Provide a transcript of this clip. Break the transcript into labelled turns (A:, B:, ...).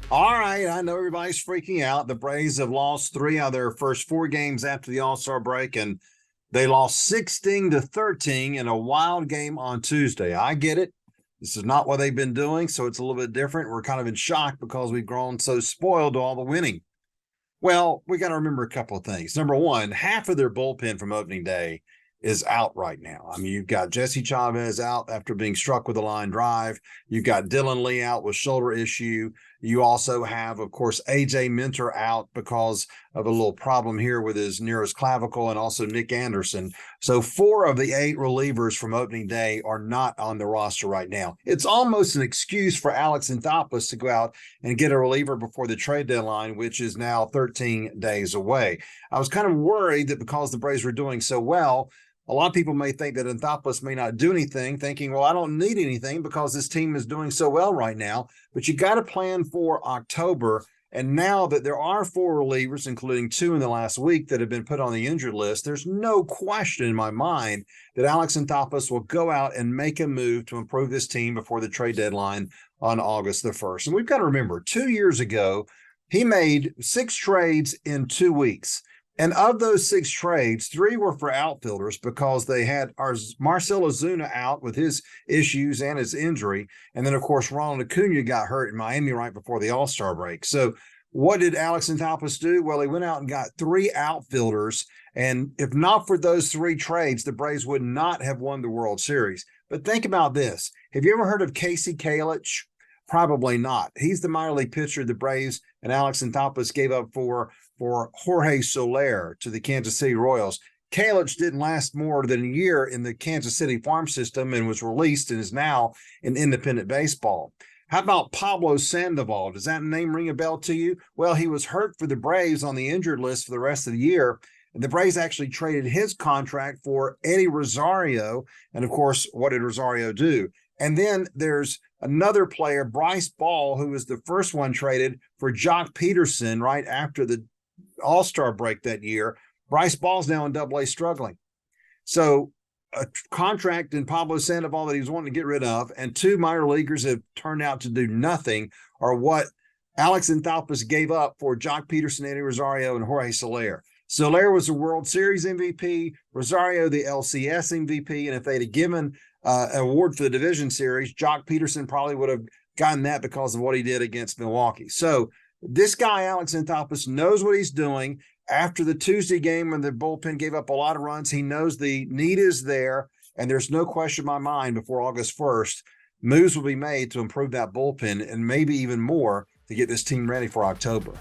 A: All right, I know everybody's freaking out. The Braves have lost 3 out of their first 4 games after the All-Star break, and they lost 16-13 in a wild game on Tuesday. I get it. This is not what they've been doing, so it's a little bit different. We're kind of in shock because we've grown so spoiled to all the winning. Well, we got to remember a couple of things. Number one, half of their bullpen from opening day is out right now. I mean, you've got Jesse Chavez out after being struck with a line drive. You've got Dylan Lee out with shoulder issue. You also have, of course, AJ Minter out because of a little problem here with his nearest clavicle, and also Nick Anderson. So 4 of the 8 relievers from opening day are not on the roster right now. It's almost an excuse for Alex Anthopoulos to go out and get a reliever before the trade deadline, which is now 13 days away. I was kind of worried that because the Braves were doing so well, a lot of people may think that Anthopoulos may not do anything, thinking, well, I don't need anything because this team is doing so well right now. But you got to plan for October. And now that there are 4 relievers, including 2 in the last week, that have been put on the injured list, there's no question in my mind that Alex Anthopoulos will go out and make a move to improve this team before the trade deadline on August the 1st. And we've got to remember, 2 years ago, he made 6 trades in 2 weeks. And of those 6 trades, 3 were for outfielders because they had Marcell Ozuna out with his issues and his injury. And then, of course, Ronald Acuna got hurt in Miami right before the All-Star break. So what did Alex Anthopoulos do? Well, he went out and got 3 outfielders. And if not for those 3 trades, the Braves would not have won the World Series. But think about this. Have you ever heard of Casey Kalich? Probably not. He's the minor league pitcher the Braves and Alex Anthopoulos gave up for Jorge Soler to the Kansas City Royals. Kalich didn't last more than a year in the Kansas City farm system and was released and is now in independent baseball. How about Pablo Sandoval? Does that name ring a bell to you? Well, he was hurt for the Braves on the injured list for the rest of the year. And the Braves actually traded his contract for Eddie Rosario. And of course, what did Rosario do? And then there's another player, Bryce Ball, who was the first one traded for Jock Peterson right after the All-Star break that year. Bryce Ball's now in Double-A struggling. So a contract in Pablo Sandoval that he was wanting to get rid of, and 2 minor leaguers have turned out to do nothing, are what Alex Anthopoulos gave up for Jock Peterson, Eddie Rosario, and Jorge Soler. Soler was the World Series MVP, Rosario the LCS MVP, and if they'd have given an award for the division series, Jock Peterson probably would have gotten that because of what he did against Milwaukee. So this guy, Alex Anthopoulos, knows what he's doing. After the Tuesday game when the bullpen gave up a lot of runs, he knows the need is there, and there's no question in my mind before August 1st, moves will be made to improve that bullpen and maybe even more to get this team ready for October.